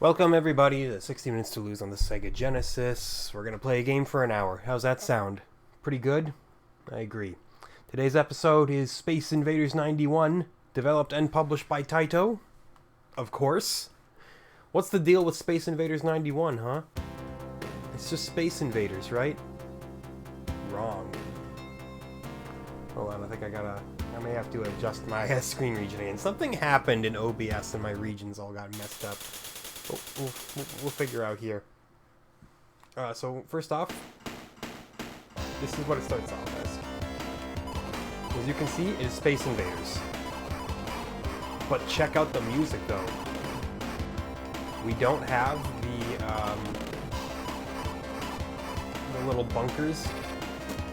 Welcome everybody to 60 Minutes to Lose on the Sega Genesis. We're going to play a game for an hour. How's that sound? Pretty good? I agree. Today's episode is Space Invaders 91, developed and published by Taito. Of course. What's the deal with Space Invaders 91, huh? It's just Space Invaders, right? Wrong. Hold on, I think I may have to adjust my screen region. Something happened in OBS and my regions all got messed up. We'll figure out here. So first off, this is what it starts off as. As you can see, it is Space Invaders. But check out the music though. We don't have the little bunkers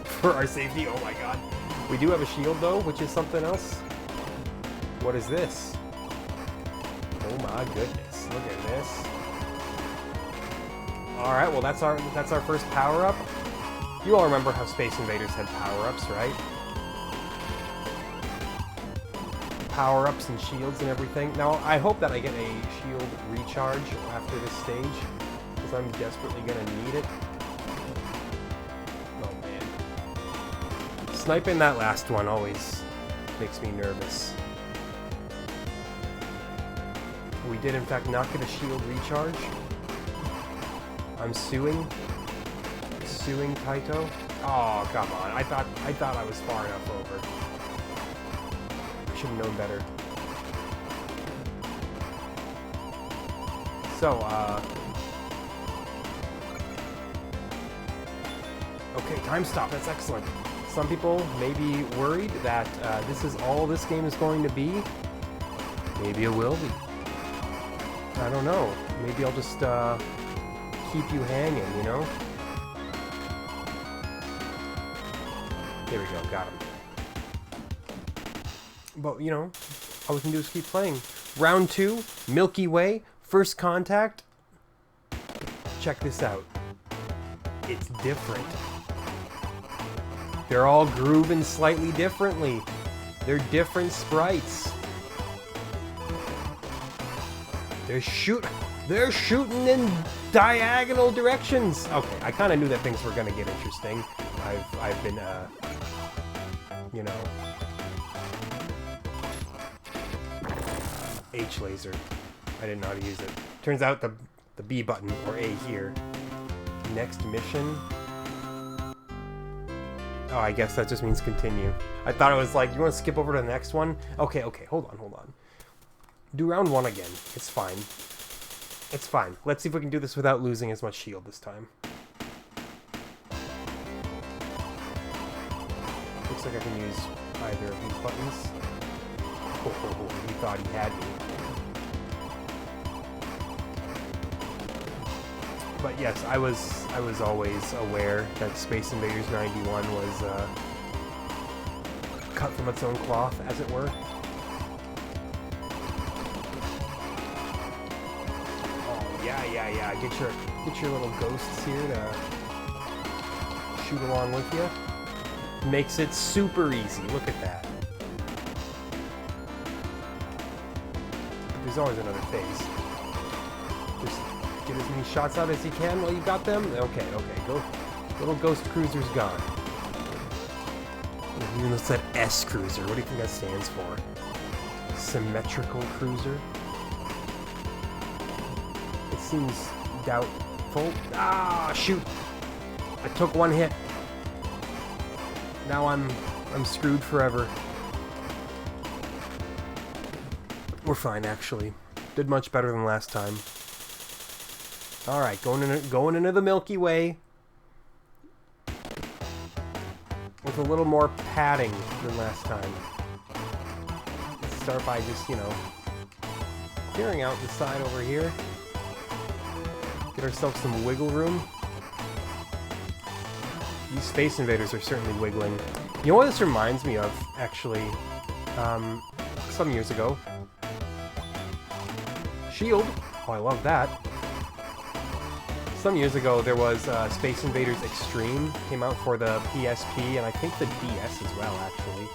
for our safety. Oh my god. We do have a shield though, which is something else. What is this? Oh my goodness. Look at this. Alright, well that's our first power-up. You all remember how Space Invaders had power-ups, right? Power-ups and shields and everything. Now, I hope that I get a shield recharge after this stage, because I'm desperately gonna need it. Oh man. Sniping that last one always makes me nervous. We did in fact not get a shield recharge. I'm suing Taito. Oh come on! I thought I was far enough over. I should have known better. So okay, time stop. That's excellent. Some people may be worried that this is all this game is going to be. Maybe it will be. I don't know. Maybe I'll just keep you hanging, you know? There we go, got him. But, you know, all we can do is keep playing. Round 2, Milky Way, first contact. Check this out. It's different. They're all grooving slightly differently. They're different sprites. They're shooting in diagonal directions. Okay, I kind of knew that things were gonna get interesting. I've been, you know, H laser. I didn't know how to use it. Turns out the B button or A here. Next mission. Oh, I guess that just means continue. I thought it was like, you want to skip over to the next one? Okay, hold on. Do round 1 again. It's fine. It's fine. Let's see if we can do this without losing as much shield this time. Looks like I can use either of these buttons. Oh, he thought he had me. But yes, I was always aware that Space Invaders 91 was cut from its own cloth, as it were. Yeah. Get your little ghosts here to shoot along with you. Makes it super easy. Look at that. There's always another phase. Just get as many shots out as you can while you got them. Okay. Go. Little ghost cruiser's gone. Even though it's that S cruiser. What do you think that stands for? Symmetrical cruiser? Seems doubtful. Ah, shoot! I took one hit. Now I'm screwed forever. We're fine, actually. Did much better than last time. All right, going into the Milky Way with a little more padding than last time. Let's start by just, you know, clearing out the side over here. Get ourselves some wiggle room. These Space Invaders are certainly wiggling. You know what this reminds me of, actually? Some years ago. Shield. Oh, I love that. Some years ago, there was Space Invaders Extreme. Came out for the PSP, and I think the DS as well, actually.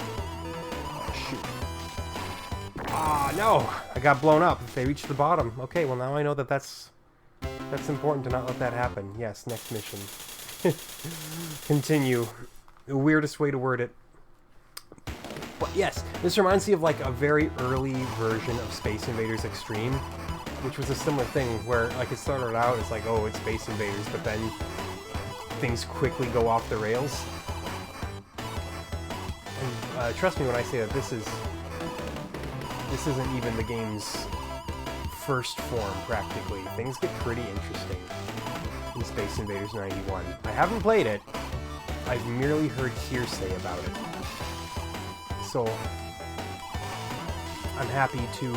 Oh, shoot. Ah, no! I got blown up. If they reached the bottom. Okay, well now I know that that's important to not let that happen. Yes, next mission. Continue. The weirdest way to word it. But yes, this reminds me of like a very early version of Space Invaders Extreme, which was a similar thing where like it started out as like, oh, it's Space Invaders, but then things quickly go off the rails. And trust me when I say that this isn't even the game's first form, practically. Things get pretty interesting in Space Invaders 91. I haven't played it. I've merely heard hearsay about it. So, I'm happy to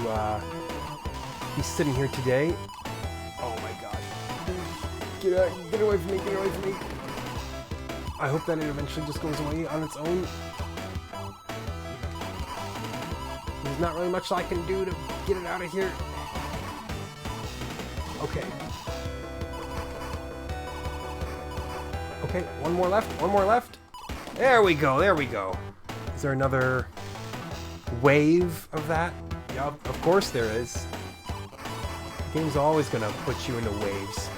be sitting here today. Oh my god. Get away from me, get away from me. I hope that it eventually just goes away on its own. There's not really much I can do to get it out of here. Okay. Okay, one more left, one more left. There we go, there we go. Is there another wave of that? Yup, of course there is. The game's always gonna put you into waves.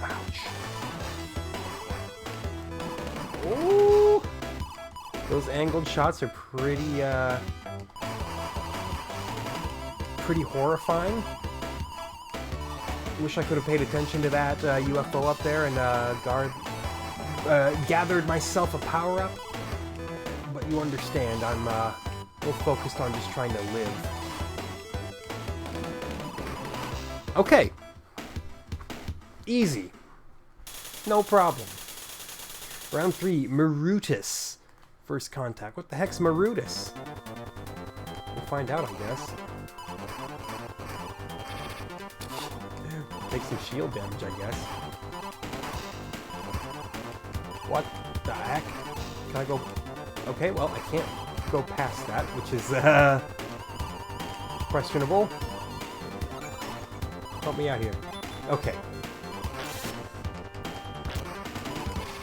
Ouch. Ooh! Those angled shots are pretty horrifying. Wish I could have paid attention to that UFO up there and gathered myself a power-up. But you understand, I'm more focused on just trying to live. Okay. Easy. No problem. Round 3, Marutus. First contact. What the heck's Marutus? We'll find out, I guess. Take some shield damage, I guess. What the heck? Can I go... Okay, well, I can't go past that, which is, questionable. Help me out here. Okay.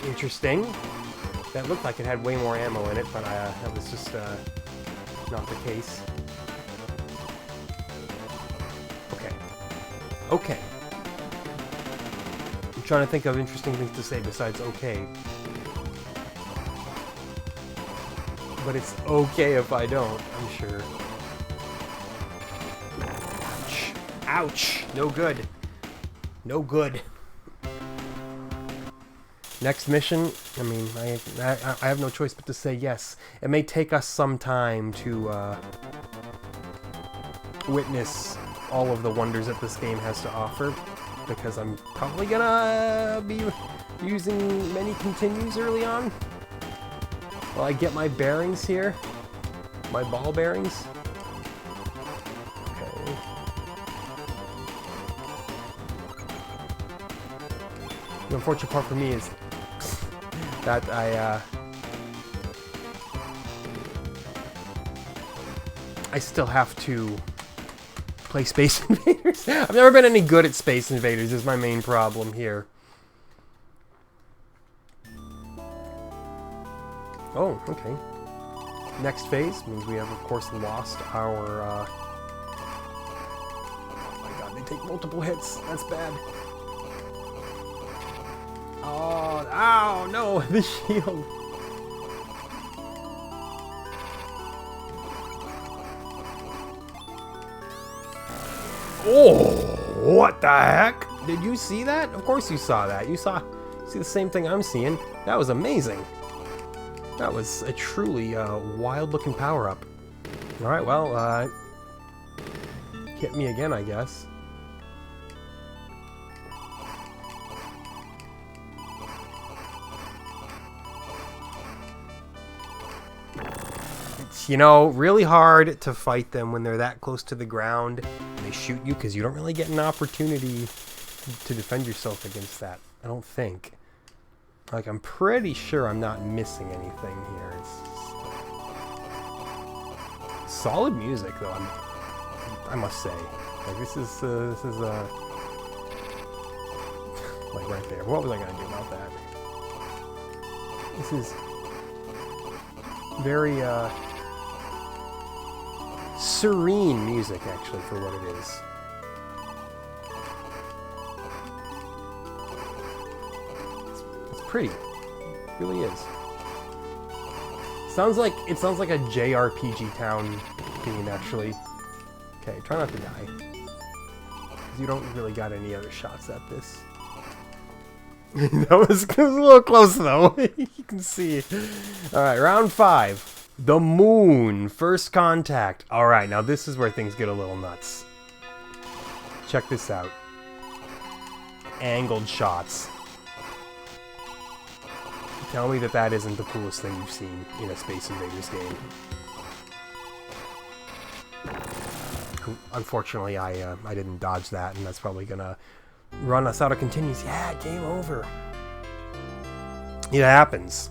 Interesting. That looked like it had way more ammo in it, but that was just, not the case. Okay. Okay. I'm trying to think of interesting things to say besides okay. But it's okay if I don't, I'm sure. Ouch. Ouch! No good. No good. Next mission, I mean, I have no choice but to say yes. It may take us some time to witness all of the wonders that this game has to offer, because I'm probably gonna be using many continues early on. While I get my bearings here, my ball bearings. Okay. The unfortunate part for me is that I still have to play Space Invaders. I've never been any good at Space Invaders is my main problem here. Oh, okay. Next phase means we have, of course, lost our, Oh my god, they take multiple hits. That's bad. Oh, ow, no, the shield. Oh, what the heck? Did you see that? Of course you saw that. You see the same thing I'm seeing. That was amazing. That was a truly wild-looking power-up. Alright, well, hit me again, I guess. It's, you know, really hard to fight them when they're that close to the ground and they shoot you, because you don't really get an opportunity to defend yourself against that, I don't think. Like, I'm pretty sure I'm not missing anything here. It's solid music, though. I must say, like this is like right there. What was I gonna do about that? This is very serene music, actually, for what it is. It's pretty. It really is. It sounds like a JRPG town theme, actually. Okay, try not to die. Because you don't really got any other shots at this. That was a little close, though. You can see. Alright, round 5. The moon. First contact. Alright, now this is where things get a little nuts. Check this out. Angled shots. Tell me that isn't the coolest thing you've seen in a Space Invaders game. Unfortunately, I didn't dodge that, and that's probably gonna run us out of continues. Yeah, game over. It happens.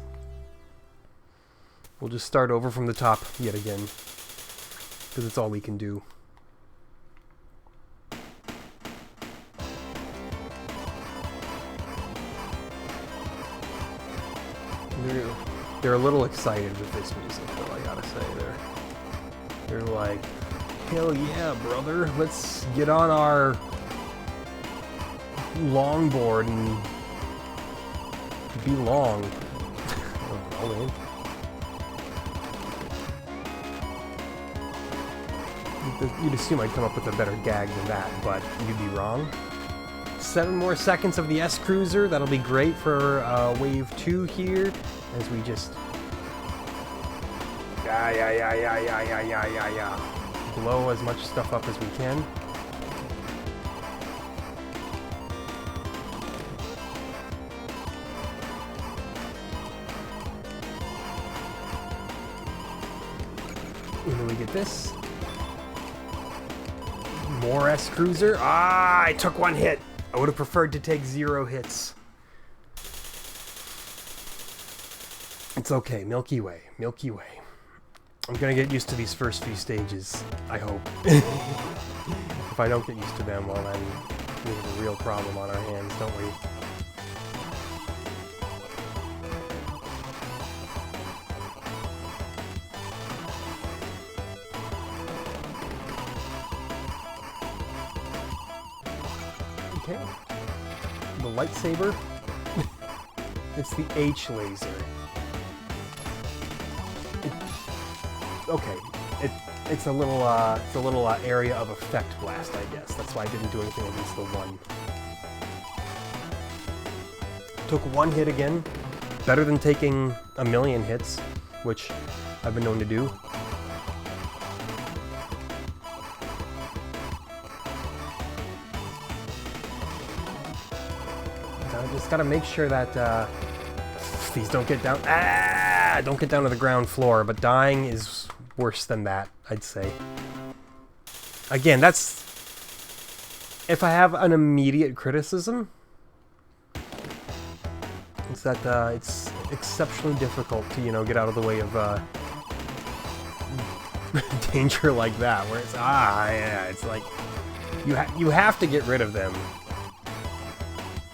We'll just start over from the top yet again, because it's all we can do. They're a little excited with this music, though, I gotta say. They're like, hell yeah, brother, let's get on our longboard and be long. Oh, you'd assume I'd come up with a better gag than that, but you'd be wrong. 7 more seconds of the S-Cruiser. That'll be great for wave 2 here, as we just blow as much stuff up as we can. And then we get this. More S-Cruiser. Ah, I took 1 hit. I would have preferred to take 0 hits. It's okay. Milky Way. Milky Way. I'm gonna get used to these first few stages, I hope. If I don't get used to them, well then we have a real problem on our hands, don't we? Okay. The lightsaber. It's the H laser. Okay, it's a little area of effect blast, I guess. That's why I didn't do anything against the 1. Took 1 hit again. Better than taking a million hits, which I've been known to do. I just gotta make sure that these don't get down. Don't get down to the ground floor. But dying is worse than that, I'd say. Again, that's if I have an immediate criticism. It's that it's exceptionally difficult to get out of the way of danger like that, where it's yeah, it's like you have to get rid of them.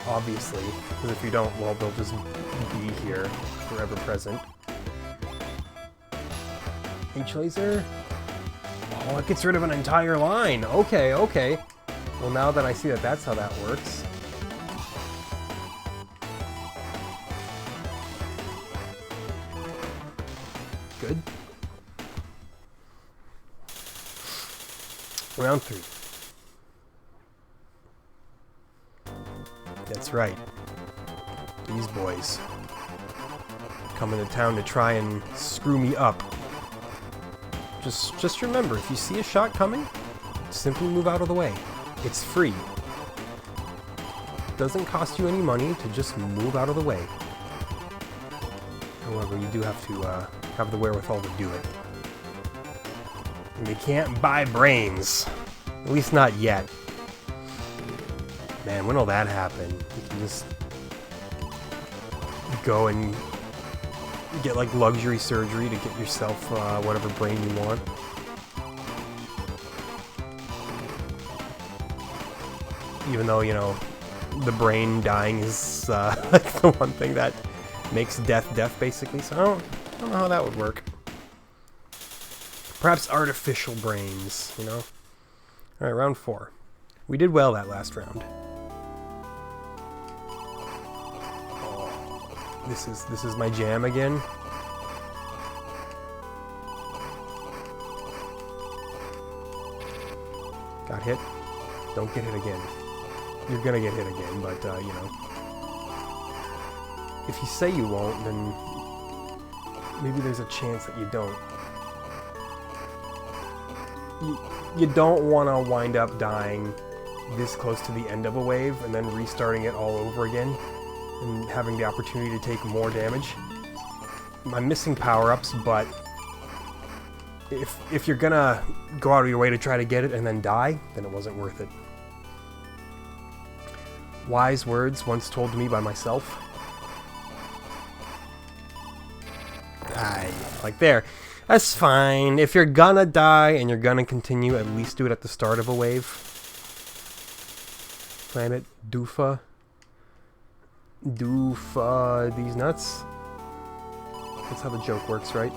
Obviously, because if you don't, well, they'll just be here, forever present. H-laser? Oh, it gets rid of an entire line! Okay, okay. Well, now that I see that that's how that works. Good. Round 3. That's right. These boys coming to town to try and screw me up. Just remember, if you see a shot coming, simply move out of the way. It's free. It doesn't cost you any money to just move out of the way. However, you do have to have the wherewithal to do it. And you can't buy brains. At least not yet. Man, when will that happen? You can just go and get like luxury surgery to get yourself whatever brain you want. Even though, the brain dying is like the one thing that makes death basically. So I don't know how that would work. Perhaps artificial brains, you know? Alright, round 4. We did well that last round. Oh, this is my jam again. Got hit. Don't get hit again. You're gonna get hit again, but, you know. If you say you won't, then maybe there's a chance that you don't. You don't want to wind up dying this close to the end of a wave and then restarting it all over again and having the opportunity to take more damage. I'm missing power-ups, but if you're gonna go out of your way to try to get it and then die, then it wasn't worth it. Wise words once told to me by myself. Aye, like there. That's fine. If you're gonna die and you're gonna continue, at least do it at the start of a wave. Planet Doofa. Doofa these nuts. That's how the joke works, right?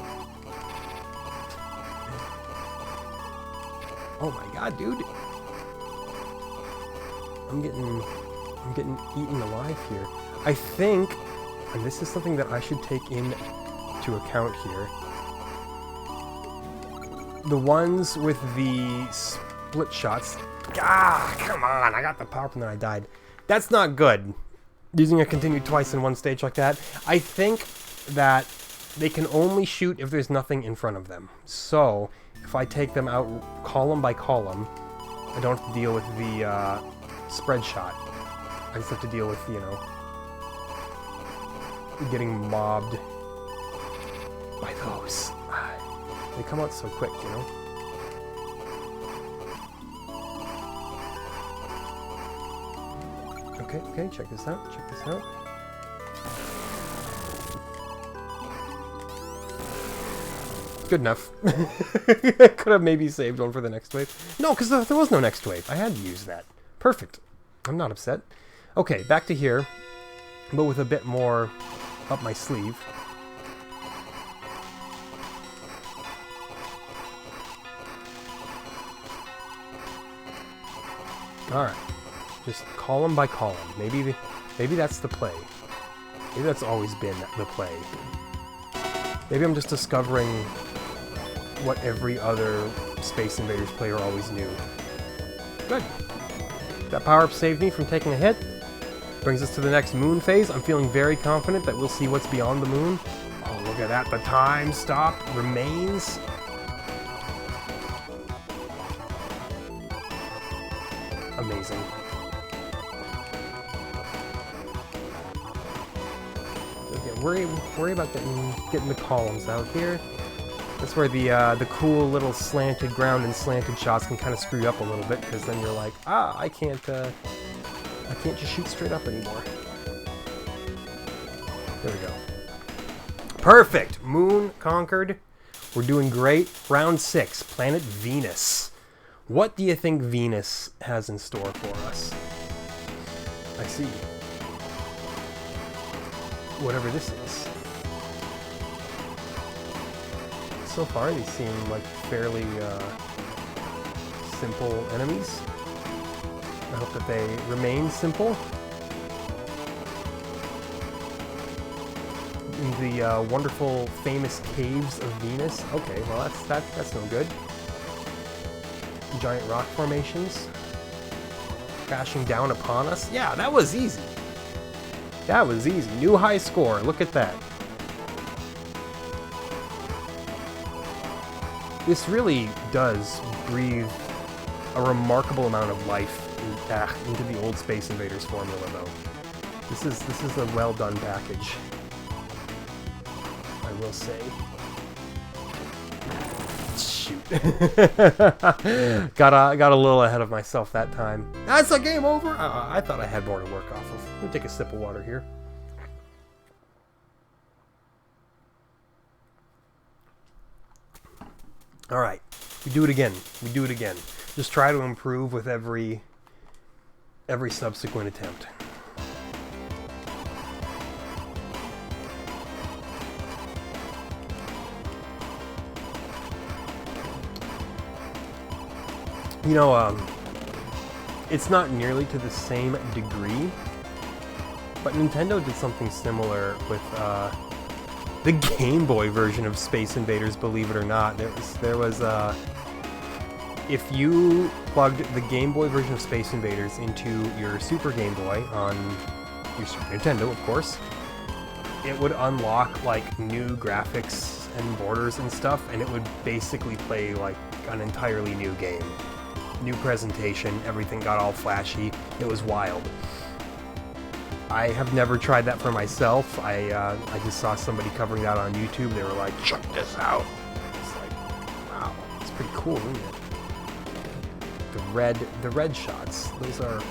Oh my god, dude. I'm getting eaten alive here. I think, and this is something that I should take into account here, the ones with the split shots. Ah, come on, I got the power up and then I died. That's not good. Using a continue twice in one stage like that. I think that they can only shoot if there's nothing in front of them. So, if I take them out column by column, I don't have to deal with the spread shot. I just have to deal with, you know, getting mobbed by those. They come out so quick, you know? Okay, check this out, Good enough. Could have maybe saved one for the next wave. No, because there was no next wave. I had to use that. Perfect. I'm not upset. Okay, back to here, but with a bit more up my sleeve. Alright. Just column by column. Maybe that's the play. Maybe that's always been the play. Maybe I'm just discovering what every other Space Invaders player always knew. Good. That power-up saved me from taking a hit. Brings us to the next moon phase. I'm feeling very confident that we'll see what's beyond the moon. Oh, look at that. The time stop remains. Amazing. Okay, worry about getting the columns out here. That's where the cool little slanted ground and slanted shots can kind of screw you up a little bit, because then you're like, I can't just shoot straight up anymore. There we go. Perfect. Moon conquered. We're doing great. Round 6, planet Venus. What do you think Venus has in store for us? I see. Whatever this is. So far, these seem like fairly simple enemies. I hope that they remain simple. In the wonderful, famous caves of Venus. Okay, well that's no good. Giant rock formations crashing down upon us. Yeah, that was easy. That was easy. New high score. Look at that. This really does breathe a remarkable amount of life into the old Space Invaders formula, though. This is a well done package, I will say. Shoot. got a little ahead of myself that time. That's a game over. I thought I had more to work off of. Let me take a sip of water here. All right, we do it again. Just try to improve with every subsequent attempt. You know, it's not nearly to the same degree, but Nintendo did something similar with the Game Boy version of Space Invaders, believe it or not. There was if you plugged the Game Boy version of Space Invaders into your Super Game Boy on your Super Nintendo, of course, it would unlock like new graphics and borders and stuff, and it would basically play like an entirely new game. New presentation, everything got all flashy. It was wild. I have never tried that for myself. I just saw somebody covering that on YouTube. They were like, check this out. It's like, wow, it's pretty cool, isn't it? The red shots. Those are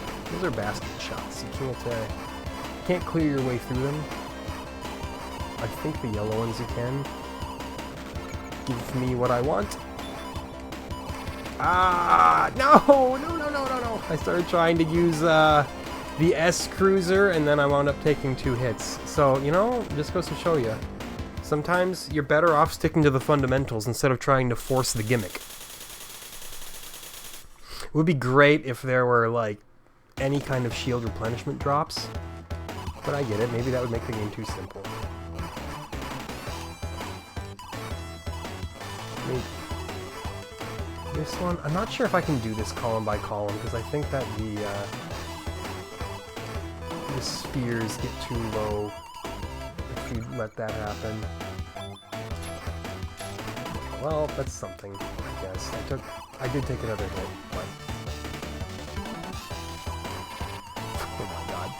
bastard shots. You can't clear your way through them. I think the yellow ones you can. Give me what I want. Ah, no. I started trying to use the S Cruiser, and then I wound up taking 2 hits. So, you know, just goes to show you. Sometimes you're better off sticking to the fundamentals instead of trying to force the gimmick. It would be great if there were, like, any kind of shield replenishment drops. But I get it. Maybe that would make the game too simple. Maybe. This one, I'm not sure if I can do this column by column, because I think that the spheres get too low if you let that happen. Well, that's something, I guess. I did take another hit, but... Oh my god.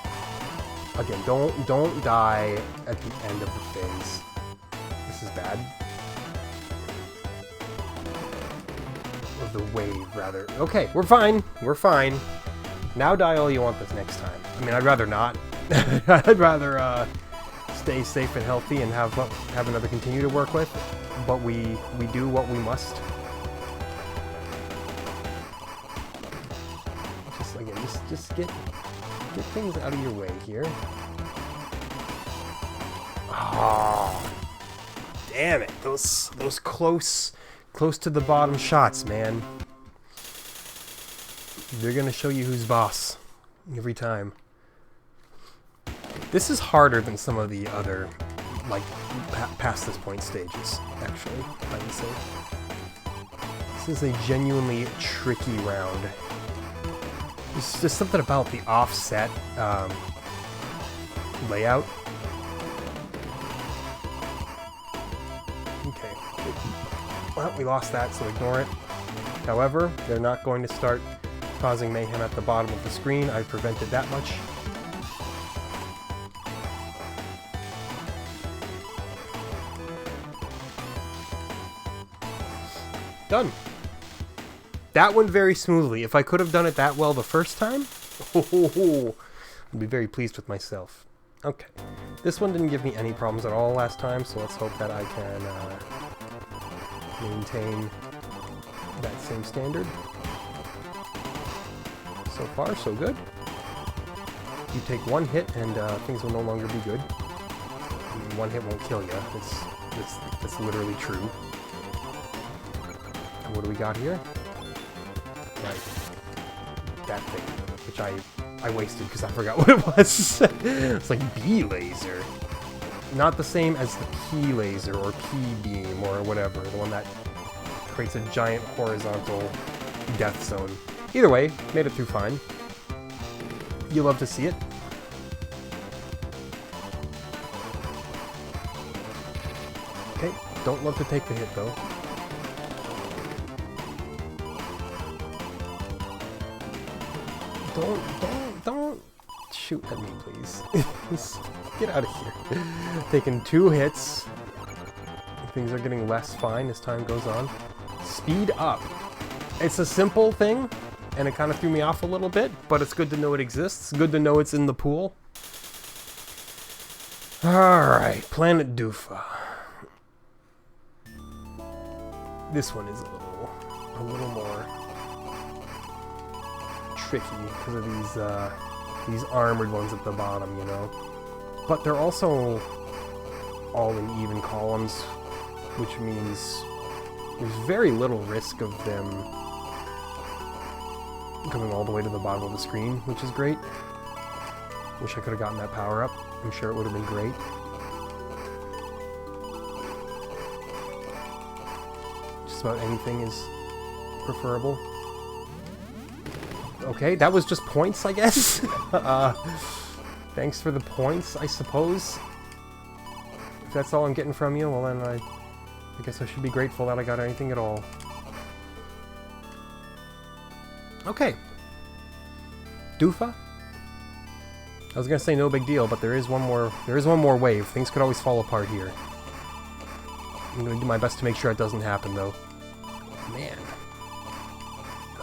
Again, don't die at the end of the phase. This is bad. Of the wave, rather. Okay, we're fine. We're fine. Now die all you want this next time. I mean, I'd rather not. I'd rather stay safe and healthy and have another continue to work with. But we do what we must. Just get things out of your way here. Oh, damn it! Those close to the bottom shots, man. They're gonna show you who's boss every time. This is harder than some of the other, like, past this point stages, actually, I would say. This is a genuinely tricky round. There's just something about the offset layout. Okay. Well, we lost that, so ignore it. However, they're not going to start causing mayhem at the bottom of the screen. I've prevented that much. Done. That went very smoothly. If I could have done it that well the first time, I'd be very pleased with myself. Okay. This one didn't give me any problems at all last time, so let's hope that I can maintain that same standard. So far, so good. You take 1 hit and things will no longer be good. I mean, 1 hit won't kill you. It's literally true. And what do we got here? Right. That thing, which I wasted because I forgot what it was. It's like B-laser. Not the same as the P-laser or P-beam or whatever. The one that creates a giant horizontal death zone. Either way, made it through fine. You love to see it. Okay, don't love to take the hit though. Don't shoot at me, please. Get out of here. Taking 2 hits. Things are getting less fine as time goes on. Speed up. It's a simple thing, and it kind of threw me off a little bit, but it's good to know it exists. Good to know it's in the pool. Alright, Planet Doofa. This one is a little more tricky because of these armored ones at the bottom, you know. But they're also all in even columns, which means there's very little risk of them Coming all the way to the bottom of the screen, which is great. Wish I could have gotten that power up. I'm sure it would have been great. Just about anything is preferable. Okay, that was just points, I guess. Thanks for the points, I suppose. If that's all I'm getting from you, well then I guess I should be grateful that I got anything at all. Okay. Doofa? I was gonna say no big deal, but there is one more wave. Things could always fall apart here. I'm gonna do my best to make sure it doesn't happen though. Man.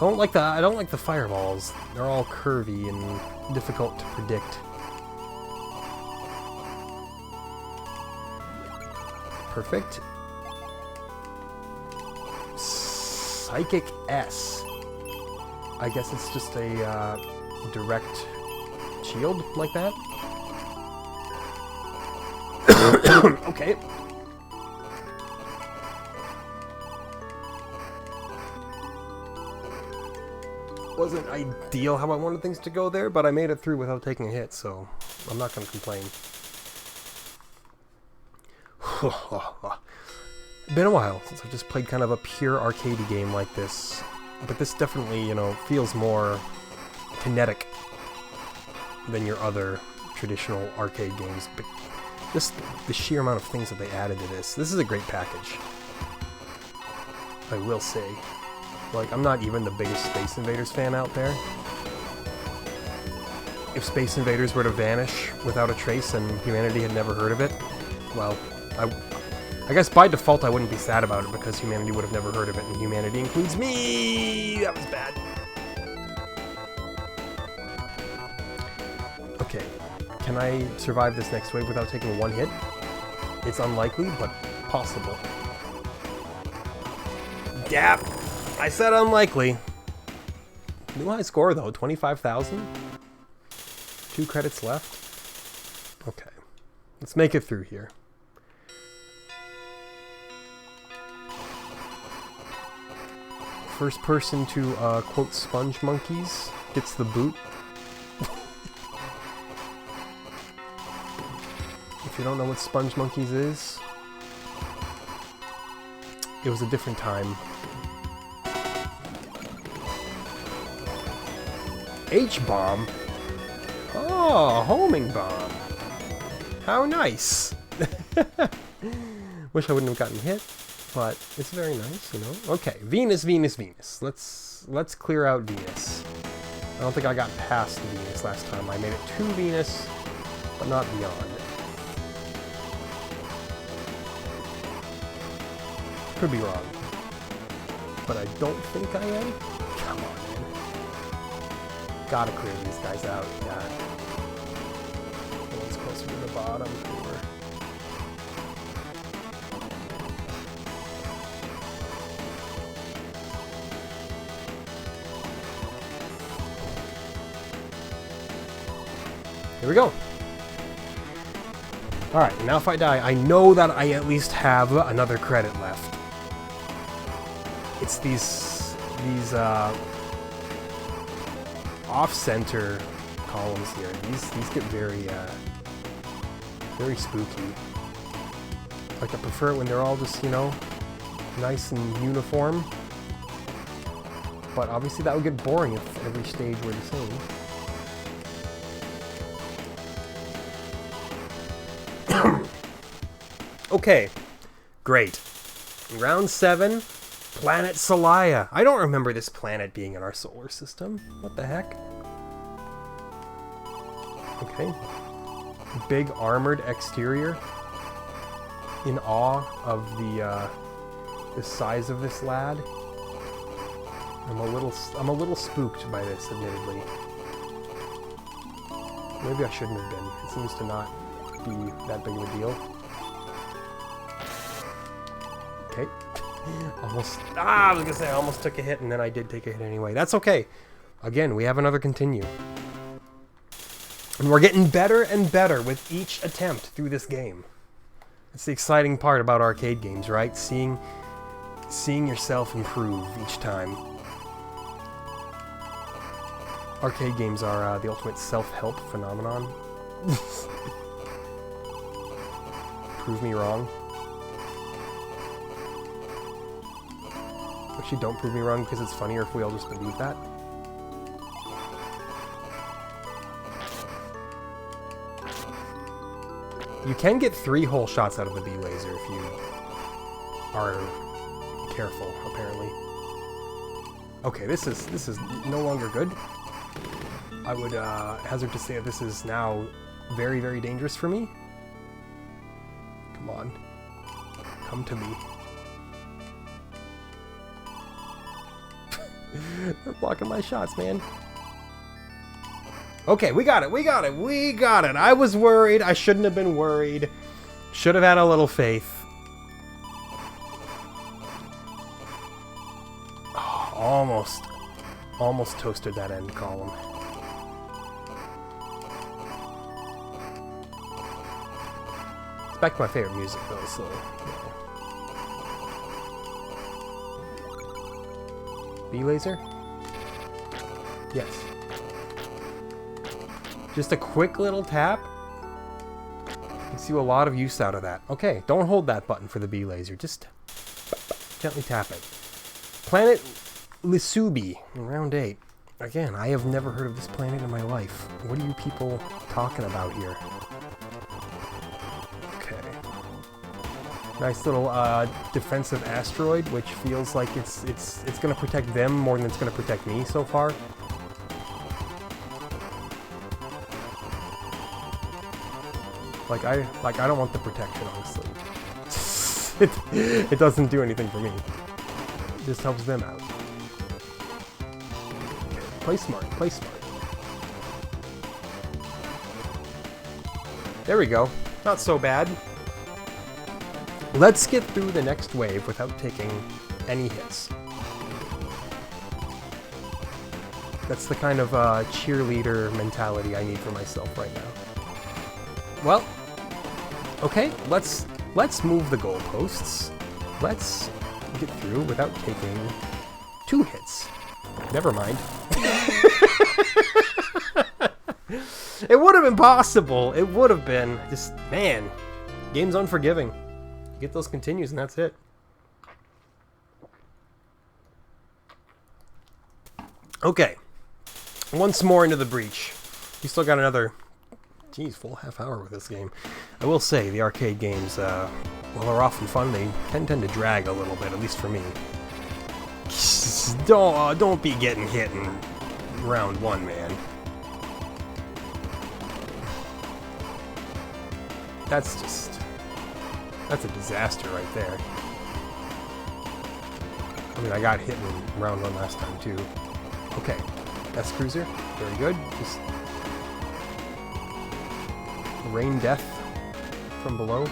I don't like the fireballs. They're all curvy and difficult to predict. Perfect. Psychic S. I guess it's just a direct shield like that. Okay. Wasn't ideal how I wanted things to go there, but I made it through without taking a hit, so I'm not going to complain. Been a while since I've just played kind of a pure arcadey game like this, but this definitely, you know, feels more kinetic than your other traditional arcade games. But just the sheer amount of things that they added to this is a great package. I will say. Like, I'm not even the biggest Space Invaders fan out there. If Space Invaders were to vanish without a trace and humanity had never heard of it, well, I guess by default I wouldn't be sad about it because humanity would have never heard of it, and humanity includes me! That was bad. Okay, can I survive this next wave without taking one hit? It's unlikely, but possible. Yep! I said unlikely. New high score though, 25,000? 2 credits left? Okay. Let's make it through here. First person to quote sponge monkeys gets the boot. If you don't know what sponge monkeys is, it was a different time. H-bomb? Oh, homing bomb. How nice. Wish I wouldn't have gotten hit, but it's very nice, you know. Okay, Venus, Venus, Venus. Let's clear out Venus. I don't think I got past Venus last time. I made it to Venus, but not beyond. Could be wrong, but I don't think I am. Come on, man. Gotta clear these guys out. Yeah. The one's closer to the bottom. Here we go. Alright, now if I die, I know that I at least have another credit left. It's these off-center columns here. These get very spooky. Like, I prefer it when they're all just, you know, nice and uniform. But obviously that would get boring if every stage were the same. Okay, great. Round 7, Planet Solaya. I don't remember this planet being in our solar system. What the heck? Okay. Big armored exterior. In awe of the size of this lad. I'm a little spooked by this, admittedly. Maybe I shouldn't have been. It seems to not be that big of a deal. Okay. I was gonna say I almost took a hit, and then I did take a hit anyway. That's okay. Again, we have another continue. And we're getting better and better with each attempt through this game. It's the exciting part about arcade games, right? Seeing yourself improve each time. Arcade games are the ultimate self-help phenomenon. Prove me wrong. Actually, don't prove me wrong, because it's funnier if we all just believe that. You can get 3 whole shots out of the bee laser if you are careful, apparently. Okay, this is no longer good. I would hazard to say that this is now very, very dangerous for me. Come on. Come to me. They're blocking my shots, man. Okay, we got it, we got it, we got it. I was worried. I shouldn't have been worried. Should have had a little faith. Oh, almost toasted that end column. It's back to my favorite music, though, so... Bee laser? Yes. Just a quick little tap. Gets you a lot of use out of that. Okay, don't hold that button for the bee laser. Just gently tap it. Planet Lisubi, round 8. Again, I have never heard of this planet in my life. What are you people talking about here? Okay. Nice little defensive asteroid, which feels like it's going to protect them more than it's going to protect me so far. Like I don't want the protection, honestly. it doesn't do anything for me. It just helps them out. Play smart, play smart. There we go. Not so bad. Let's get through the next wave without taking any hits. That's the kind of cheerleader mentality I need for myself right now. Well, okay, let's move the goalposts. Let's get through without taking 2 hits. Never mind. It would have been possible. It would have been. Just, man, game's unforgiving. You get those continues and that's it. Okay. Once more into the breach. We still got another, geez, full half hour with this game. I will say, the arcade games, while they're often fun, they tend to drag a little bit, at least for me. Don't be getting hit in round 1, man. That's a disaster right there. I mean, I got hit in round 1 last time, too. Okay, S Cruiser, very good. Just rain death from below.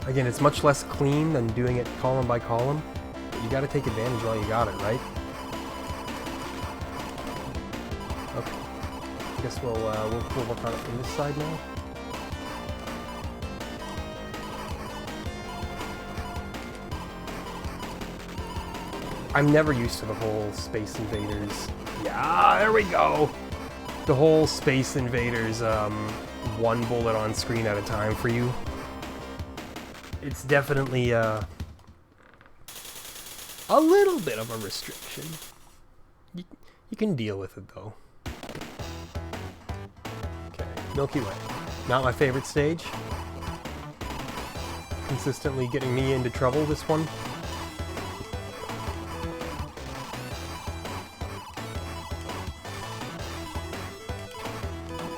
Again, it's much less clean than doing it column by column, but you gotta take advantage while you got it, right? Okay. I guess we'll work on it from this side now. I'm never used to the whole Space Invaders. Yeah, there we go! The whole Space Invaders, 1 bullet on screen at a time for you. It's definitely, a little bit of a restriction. You can deal with it, though. Okay, Milky Way. Not my favorite stage. Consistently getting me into trouble, this one.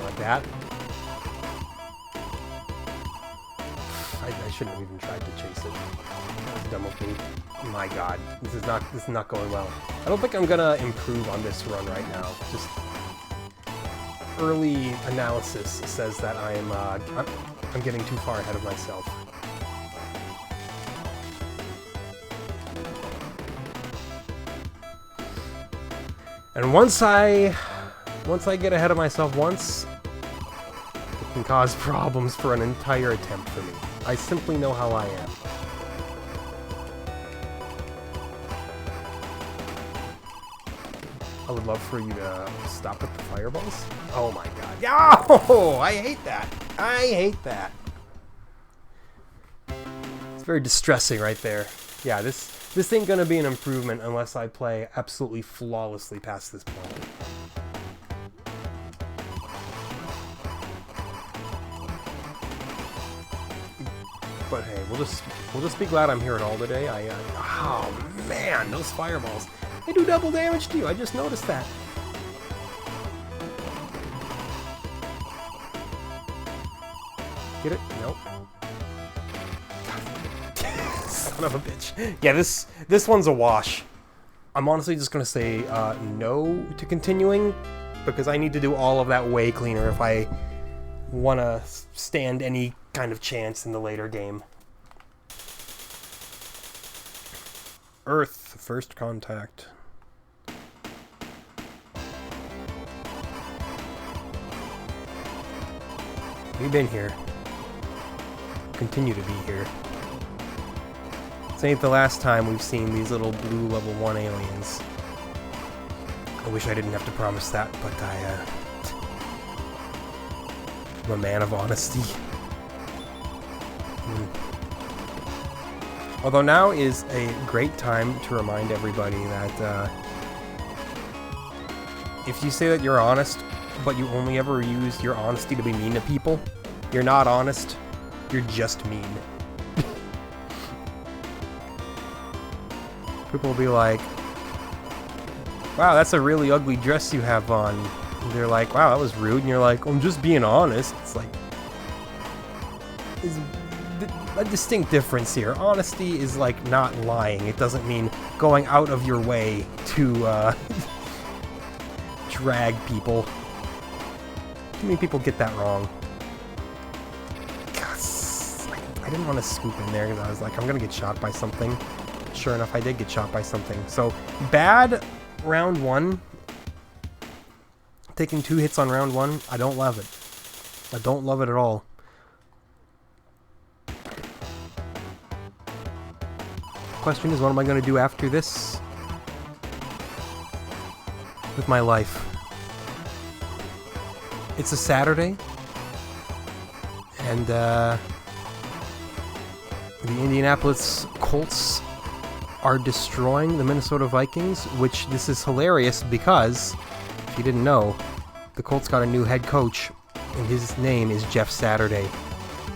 Like that. I shouldn't have even tried to chase it. That was dumb of me. My god, this is not going well. I don't think I'm gonna improve on this run right now. Just early analysis says that I'm getting too far ahead of myself. And once I get ahead of myself once, it can cause problems for an entire attempt for me. I simply know how I am. I would love for you to stop with the fireballs. Oh my god. Oh, I hate that. I hate that. It's very distressing right there. Yeah, this ain't gonna be an improvement unless I play absolutely flawlessly past this point. But hey, we'll just be glad I'm here at all today. Oh man, those fireballs. They do double damage to you. I just noticed that. Get it? Nope. Son of a bitch. Yeah, this one's a wash. I'm honestly just gonna say no to continuing because I need to do all of that way cleaner if I want to stand any kind of chance in the later game. Earth, first contact. We've been here. Continue to be here. This ain't the last time we've seen these little blue level 1 aliens. I wish I didn't have to promise that, but I'm a man of honesty. Although now is a great time to remind everybody that if you say that you're honest, but you only ever use your honesty to be mean to people, you're not honest, you're just mean. People will be like, wow, that's a really ugly dress you have on. And they're like, wow, that was rude. And you're like, I'm just being honest. It's like, there's a distinct difference here. Honesty is like not lying. It doesn't mean going out of your way to drag people. Too many people get that wrong. God, I didn't want to scoop in there because I was like, I'm going to get shot by something. Sure enough, I did get shot by something. So, bad round 1. Taking 2 hits on round 1, I don't love it. I don't love it at all. Question is, what am I going to do after this with my life? It's a Saturday, and the Indianapolis Colts are destroying the Minnesota Vikings, which this is hilarious because, if you didn't know, the Colts got a new head coach, and his name is Jeff Saturday.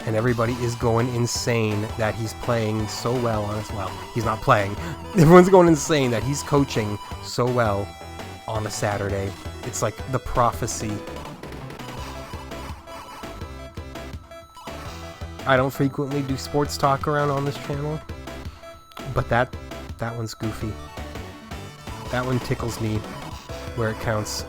And everybody is going insane that he's playing so well on his... Well, he's not playing. Everyone's going insane that he's coaching so well on a Saturday. It's like the prophecy. I don't frequently do sports talk around on this channel, but that one's goofy. That one tickles me where it counts.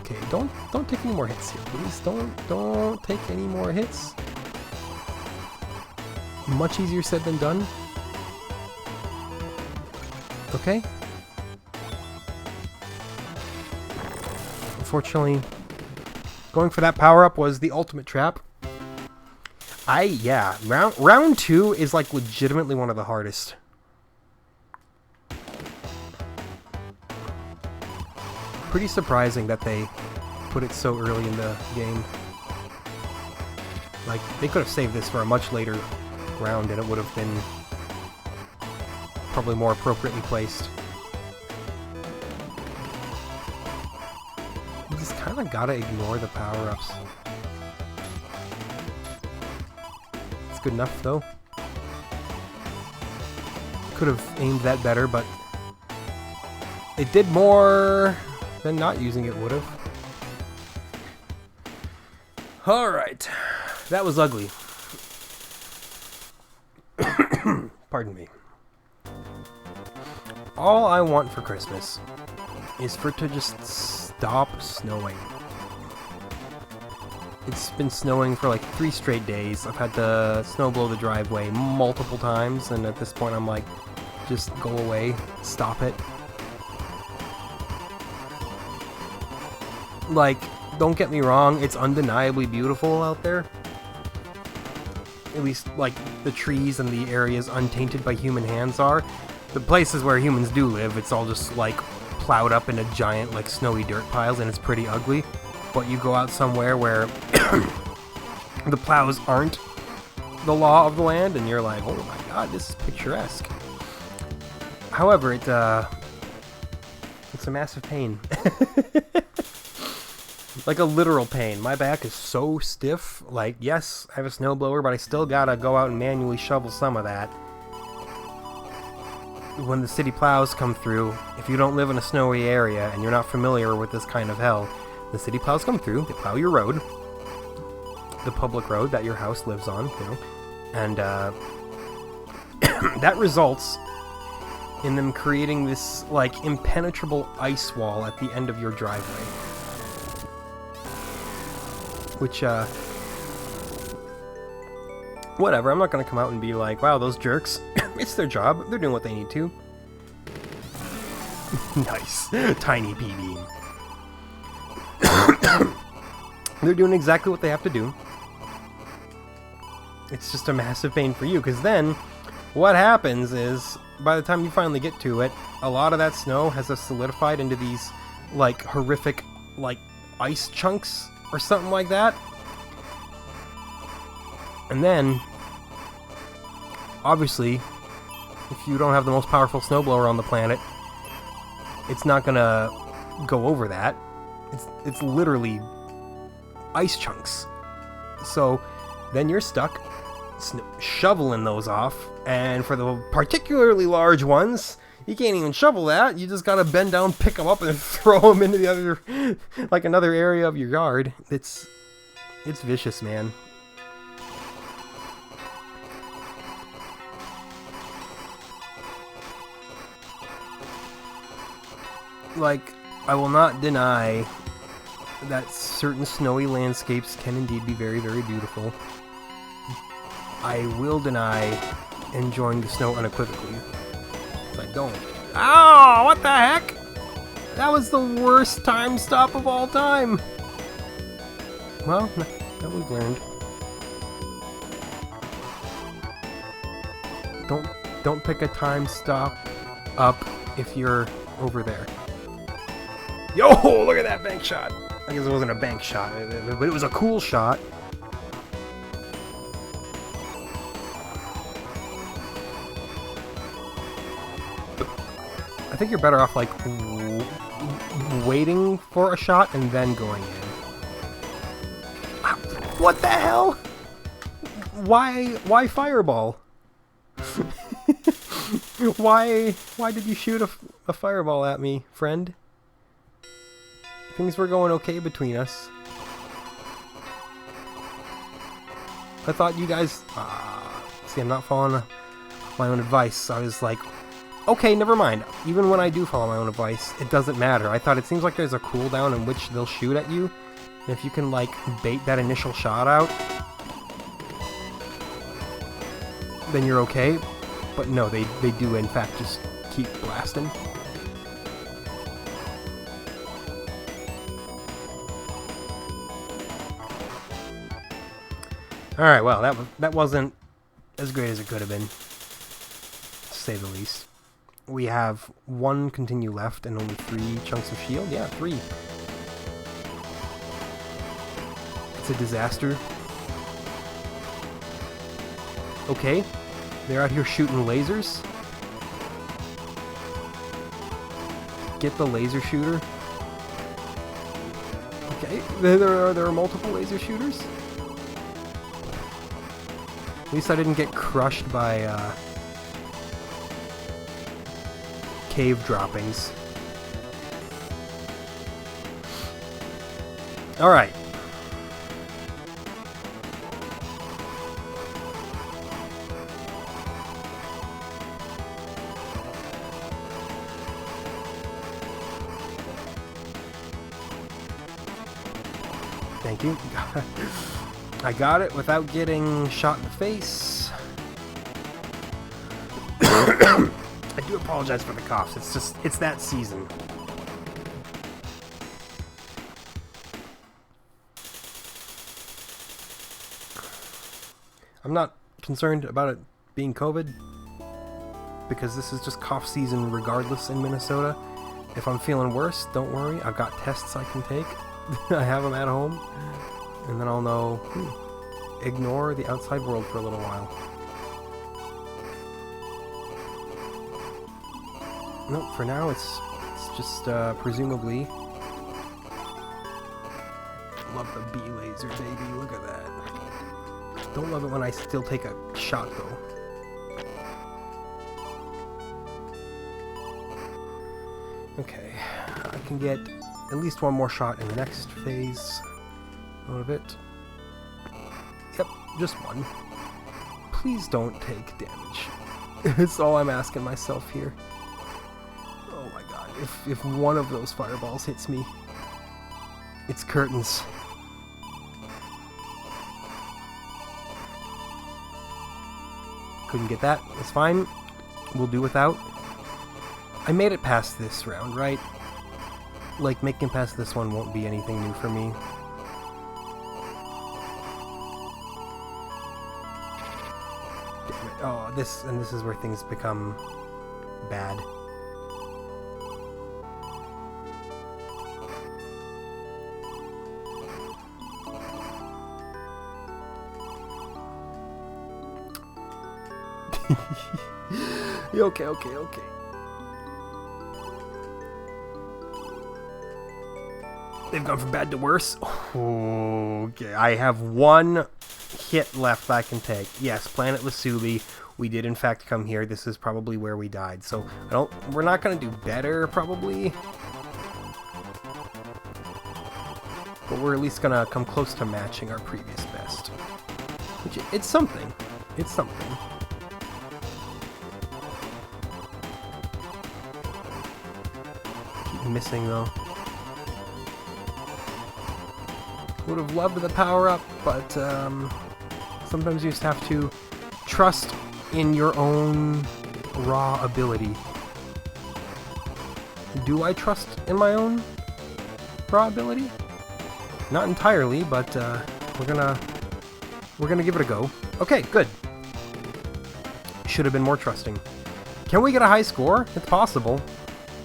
Okay, don't take any more hits here, please. Don't take any more hits. Much easier said than done. Okay. Unfortunately, going for that power-up was the ultimate trap. Yeah, round 2 is like legitimately one of the hardest. Pretty surprising that they put it so early in the game. Like, they could have saved this for a much later round and it would have been probably more appropriately placed. You just kind of gotta ignore the power-ups. It's good enough, though. Could have aimed that better, but it did more than not using it would have. Alright. That was ugly. Pardon me. All I want for Christmas is for it to just stop snowing. It's been snowing for like 3 straight days. I've had to snow blow the driveway multiple times, and at this point I'm like, just go away, stop it. Like, don't get me wrong, it's undeniably beautiful out there. at least like the trees and the areas untainted by human hands are. The places where humans do live, it's all just like plowed up into giant like snowy dirt piles, and it's pretty ugly. But you go out somewhere where the plows aren't the law of the land, and you're like, oh my god, this is picturesque. However, it's a massive pain. Like a literal pain. My back is so stiff. Like, yes, I have a snowblower, but I still gotta go out and manually shovel some of that. When the city plows come through, if you don't live in a snowy area and you're not familiar with this kind of hell, the city plows come through, they plow your road, the public road that your house lives on, you know, and that results in them creating this, like, impenetrable ice wall at the end of your driveway. Which, whatever, I'm not gonna come out and be like, wow, those jerks, it's their job, they're doing what they need to. Nice. Tiny pea-bean. They're doing exactly what they have to do. It's just a massive pain for you, because then, what happens is, by the time you finally get to it, a lot of that snow has solidified into these, like, horrific, like, ice chunks, or something like that. And then, obviously, if you don't have the most powerful snowblower on the planet, it's not gonna go over that. It's literally ice chunks. So then you're stuck shoveling those off, and for the particularly large ones, you can't even shovel that. You just gotta bend down, pick them up, and throw them into the other, like another area of your yard. It's vicious, man. Like, I will not deny that certain snowy landscapes can indeed be very, very beautiful. I will deny enjoying the snow unequivocally. I don't. Oh, what the heck? That was the worst time stop of all time. Well, that we've learned. Don't pick a time stop up if you're over there. Yo, look at that bank shot. I guess it wasn't a bank shot, but it was a cool shot. I think you're better off, like, waiting for a shot and then going in. What the hell? Why fireball? Why did you shoot a fireball at me, friend? Things were going okay between us. I thought you guys... see, I'm not following my own advice. I was like, okay, never mind. Even when I do follow my own advice, it doesn't matter. I thought it seems like there's a cooldown in which they'll shoot at you. And if you can, like, bait that initial shot out, then you're okay. But no, they do, in fact, just keep blasting. Alright, well, that wasn't as great as it could have been, to say the least. We have 1 continue left and only 3 chunks of shield. Yeah, 3. It's a disaster. Okay, they're out here shooting lasers. Get the laser shooter. Okay, there are multiple laser shooters. At least I didn't get crushed by cave droppings. Alright. Thank you. I got it without getting shot in the face. I do apologize for the coughs. It's that season. I'm not concerned about it being COVID, because this is just cough season regardless in Minnesota. If I'm feeling worse, don't worry, I've got tests I can take. I have them at home, and then I'll know, ignore the outside world for a little while. Nope, for now it's just presumably. Love the bee laser, baby, look at that. Don't love it when I still take a shot though. Okay, I can get at least one more shot in the next phase of it. Yep, just one. Please don't take damage. That's all I'm asking myself here. Oh my god, if one of those fireballs hits me, it's curtains. Couldn't get that, that's fine. We'll do without. I made it past this round, right? Like, making past this one won't be anything new for me. Damn it. Oh, this is where things become bad. Okay. They've gone from bad to worse. Okay, I have one hit left I can take. Yes, Planet Lasubi. We did in fact come here. This is probably where we died. So we're not gonna do better probably, but we're at least gonna come close to matching our previous best. Which it's something. It's something. Keep missing though. Would have loved the power-up, but sometimes you just have to trust in your own raw ability. Do I trust in my own raw ability? Not entirely, but we're gonna give it a go. Okay, good. Should have been more trusting. Can we get a high score? It's possible.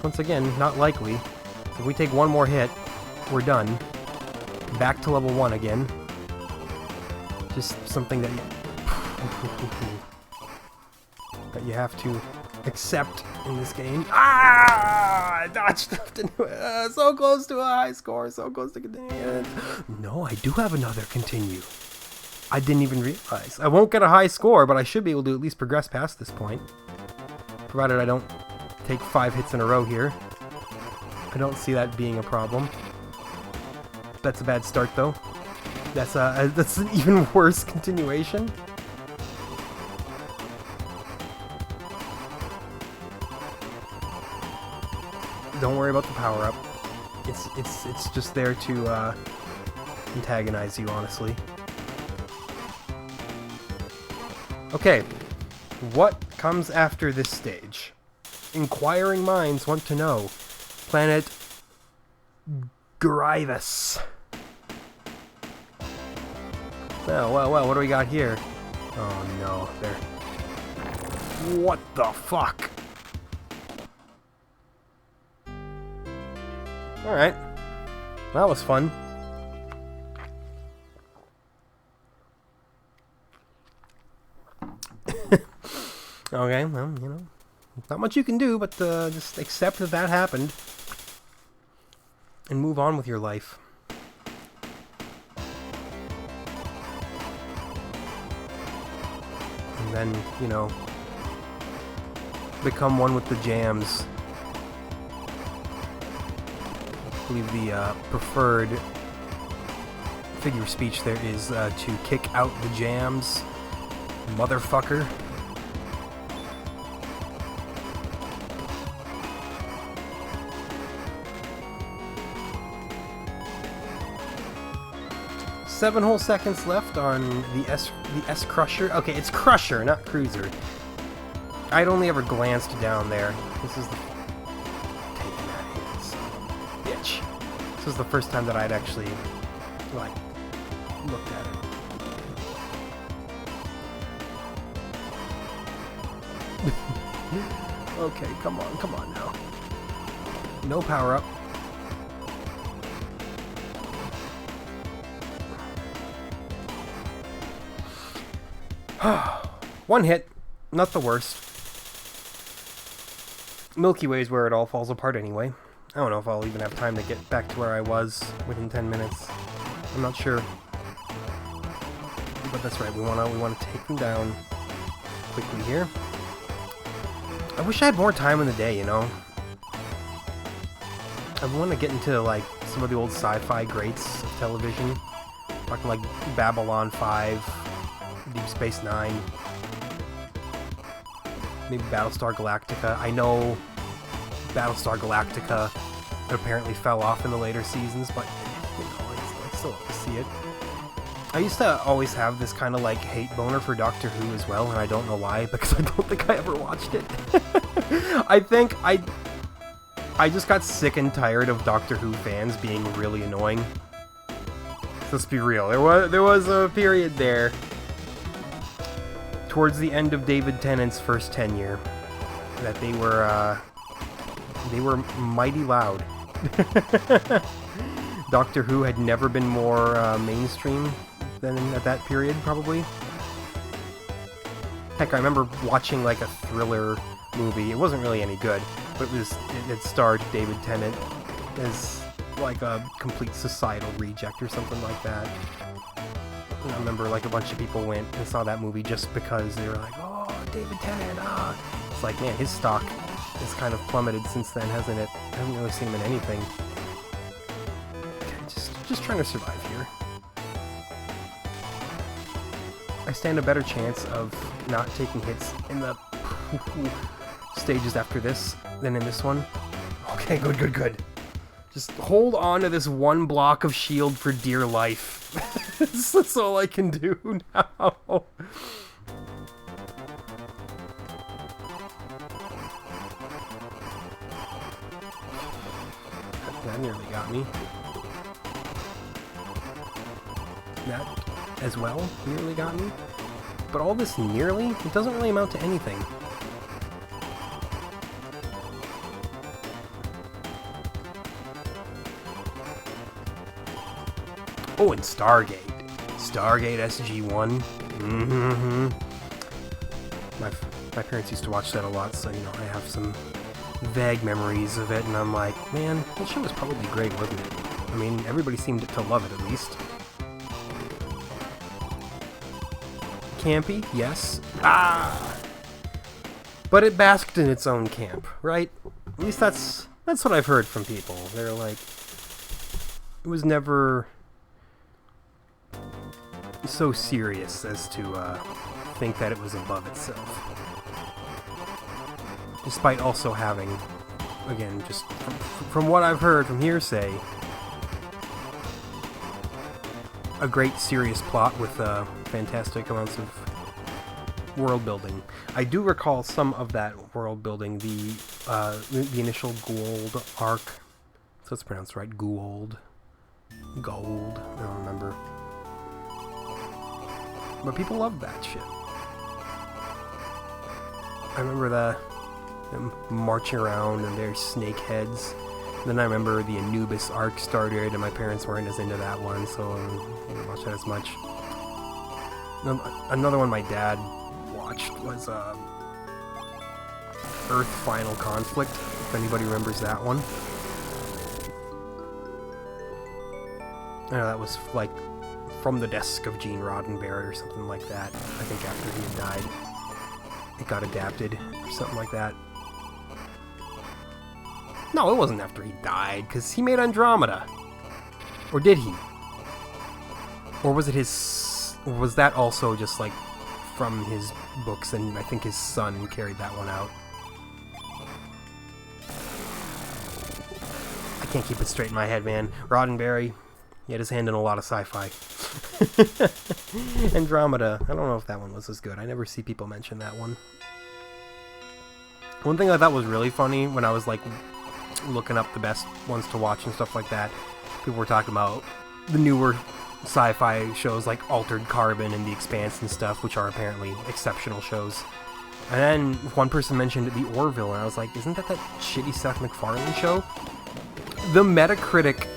Once again, not likely. So if we take one more hit, we're done. Back to level 1 again. Just something that you have to accept in this game. Ah! I dodged up to so close to a high score, so close to continue. No, I do have another continue. I didn't even realize. I won't get a high score, but I should be able to at least progress past this point. Provided I don't take 5 hits in a row here. I don't see that being a problem. That's a bad start, though. That's an even worse continuation. Don't worry about the power-up. It's just there to antagonize you, honestly. Okay, what comes after this stage? Inquiring minds want to know. Planet Grievous. Well, what do we got here? Oh no, there. What the fuck? Alright. That was fun. Okay, well, you know, not much you can do, but just accept that that happened. And move on with your life. And then, you know, become one with the jams. I believe the preferred figure of speech there is to kick out the jams, motherfucker. Seven whole seconds left on the S Crusher. Okay, it's Crusher, not Cruiser. I'd only ever glanced down there. This is the taking that hit, son of a bitch. This was the first time that I'd actually like looked at it. Okay, come on now. No power up. One hit, not the worst. Milky Way is where it all falls apart anyway. I don't know if I'll even have time to get back to where I was within 10 minutes. I'm not sure. But that's right, we wanna take them down quickly here. I wish I had more time in the day, you know? I want to get into, like, some of the old sci-fi greats of television. Talking like Babylon 5, Deep Space Nine, maybe Battlestar Galactica. I know Battlestar Galactica apparently fell off in the later seasons, but, you know, I still love to see it. I used to always have this kind of, like, hate boner for Doctor Who as well, and I don't know why, because I don't think I ever watched it. I think I just got sick and tired of Doctor Who fans being really annoying. Let's be real. There was a period there towards the end of David Tennant's first tenure that they were mighty loud. Doctor Who had never been more mainstream than at that period, probably. Heck, I remember watching like a thriller movie. It wasn't really any good, but it starred David Tennant as like a complete societal reject or something like that. And I remember like a bunch of people went and saw that movie just because they were like, "Oh, David Tennant!" It's like, man, his stock has kind of plummeted since then, hasn't it? I haven't really seen him in anything. Okay, just trying to survive here. I stand a better chance of not taking hits in the stages after this than in this one. Okay, good. Just hold on to this one block of shield for dear life. That's all I can do now. That nearly got me. That as well nearly got me. But all this nearly, it doesn't really amount to anything. Oh, and Stargate. Stargate SG-1. Mm-hmm. My parents used to watch that a lot, so, you know, I have some vague memories of it, and I'm like, man, that show was probably great, wasn't it? I mean, everybody seemed to love it, at least. Campy, yes. But it basked in its own camp, right? At least that's what I've heard from people. They're like, it was never so serious as to think that it was above itself. Despite also having, again, just from what I've heard from hearsay, a great serious plot with fantastic amounts of world building. I do recall some of that world building, the initial Gould arc. So it's pronounced right, Gould. Gold, I don't remember. But people loved that shit. I remember them marching around and their snake heads. Then I remember the Anubis arc started, and my parents weren't as into that one, so I didn't watch that as much. Another one my dad watched was Earth Final Conflict, if anybody remembers that one. I know that was like from the desk of Gene Roddenberry or something like that. I think after he had died, it got adapted or something like that. No, it wasn't after he died, because he made Andromeda. Or did he? Or was it his... Or was that also just, like, from his books, and I think his son carried that one out? I can't keep it straight in my head, man. Roddenberry, he had his hand in a lot of sci-fi. Andromeda, I don't know if that one was as good. I never see people mention that one. One thing I thought was really funny when I was, like, looking up the best ones to watch and stuff like that, people were talking about the newer sci-fi shows like Altered Carbon and The Expanse and stuff, which are apparently exceptional shows. And then one person mentioned the Orville, and I was like, isn't that shitty Seth MacFarlane show? The Metacritic,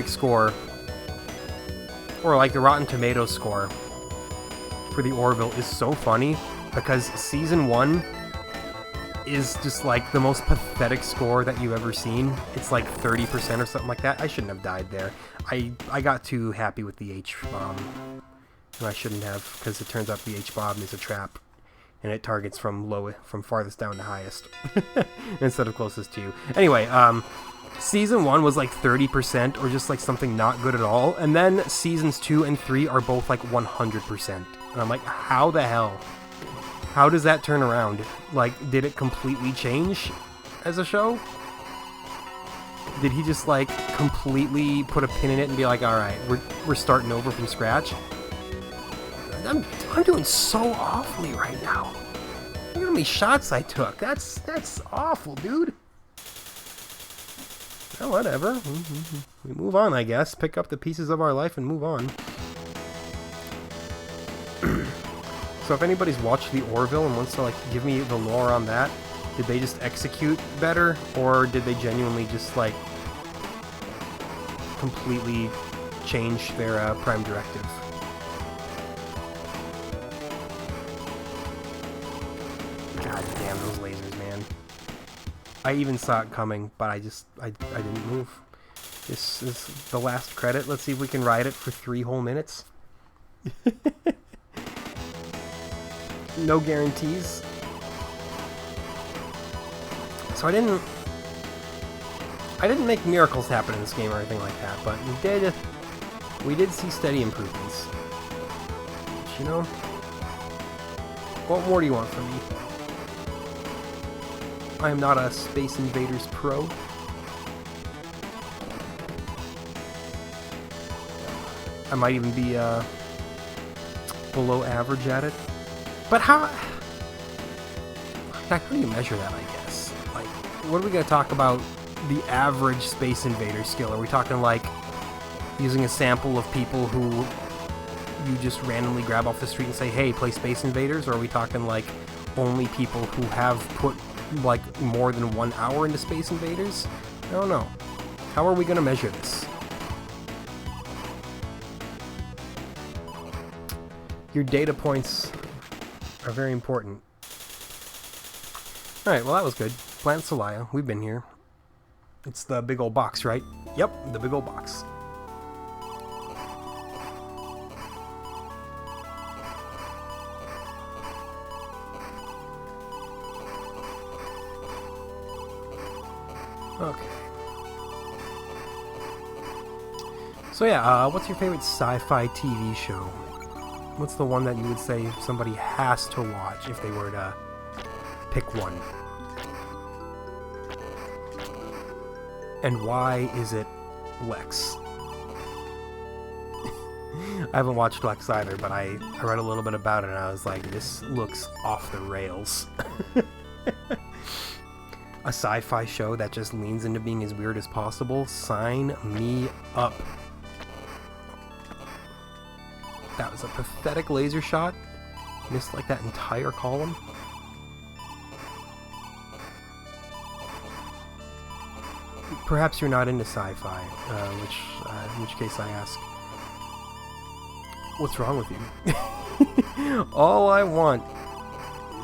score, or like the Rotten Tomatoes score for the Orville is so funny, because season 1 is just like the most pathetic score that you've ever seen. It's like 30% or something like that. I shouldn't have died there. I got too happy with the H-bomb, and I shouldn't have, because it turns out the H-bomb is a trap, and it targets from farthest down to highest instead of closest to you. Anyway, season 1 was like 30% or just like something not good at all, and then seasons 2 and 3 are both like 100%. And I'm like, how the hell? How does that turn around? Like, did it completely change as a show? Did he just like completely put a pin in it and be like, all right, we're starting over from scratch? I'm doing so awfully right now. Look at how many shots I took. That's awful, dude. Well, whatever. We move on, I guess. Pick up the pieces of our life and move on. So if anybody's watched the Orville and wants to like give me the lore on that, did they just execute better, or did they genuinely just like completely change their prime directive? God damn those lasers, man. I even saw it coming, but I didn't move. This is the last credit. Let's see if we can ride it for 3 whole minutes. No guarantees. So I didn't make miracles happen in this game or anything like that, but we did see steady improvements. But, you know, what more do you want from me? I am not a Space Invaders pro. I might even be below average at it. But how do you measure that, I guess? Like, what are we going to talk about the average Space Invader skill? Are we talking like using a sample of people who you just randomly grab off the street and say, hey, play Space Invaders? Or are we talking like only people who have put like more than 1 hour into Space Invaders? I don't know. How are we going to measure this? Your data points are very important. Alright, well that was good. Plant Solaya, we've been here. It's the big old box, right? Yep, the big old box. Okay. So yeah, what's your favorite sci-fi TV show? What's the one that you would say somebody has to watch if they were to pick one? And why is it Lex? I haven't watched Lex either, but I read a little bit about it and I was like, this looks off the rails. A sci-fi show that just leans into being as weird as possible? Sign me up. That was a pathetic laser shot. Missed like that entire column. Perhaps you're not into sci-fi, in which case I ask, what's wrong with you? All I want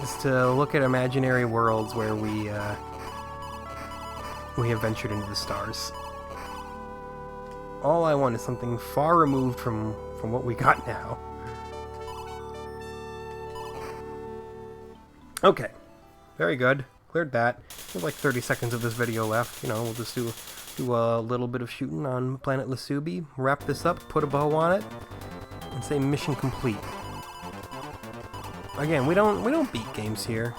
is to look at imaginary worlds where we have ventured into the stars. All I want is something far removed from what we got now. Okay, very good. Cleared that. There's like 30 seconds of this video left. You know, we'll just do a little bit of shooting on Planet Lasubi, wrap this up, put a bow on it, and say mission complete. Again, we don't beat games here.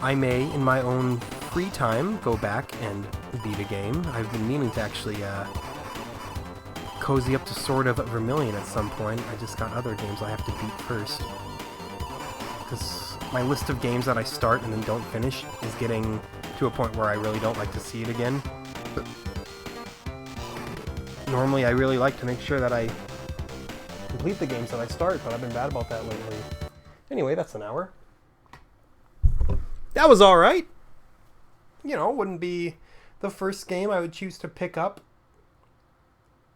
I may, in my own free time, go back and beat a game. I've been meaning to actually cozy up to Sword of Vermilion at some point. I just got other games I have to beat first. Because my list of games that I start and then don't finish is getting to a point where I really don't like to see it again. But normally I really like to make sure that I complete the games that I start, but I've been bad about that lately. Anyway, that's an hour. That was alright. You know, wouldn't be the first game I would choose to pick up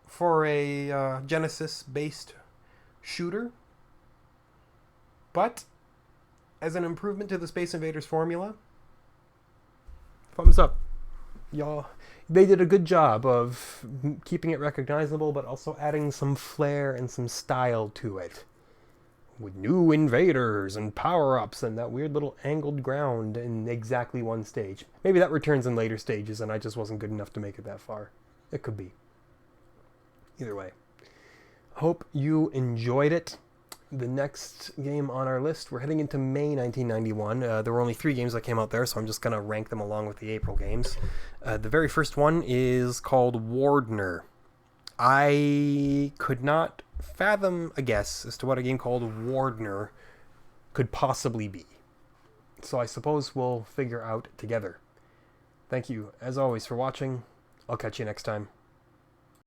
for a Genesis-based shooter. But, as an improvement to the Space Invaders formula, thumbs up. Y'all, they did a good job of keeping it recognizable, but also adding some flair and some style to it. With new invaders and power-ups and that weird little angled ground in exactly one stage. Maybe that returns in later stages and I just wasn't good enough to make it that far. It could be. Either way. Hope you enjoyed it. The next game on our list, we're heading into May 1991. There were only 3 games that came out there, so I'm just going to rank them along with the April games. The very first one is called Wardner. I could not fathom a guess as to what a game called Wardner could possibly be. So I suppose we'll figure out together. Thank you, as always, for watching. I'll catch you next time.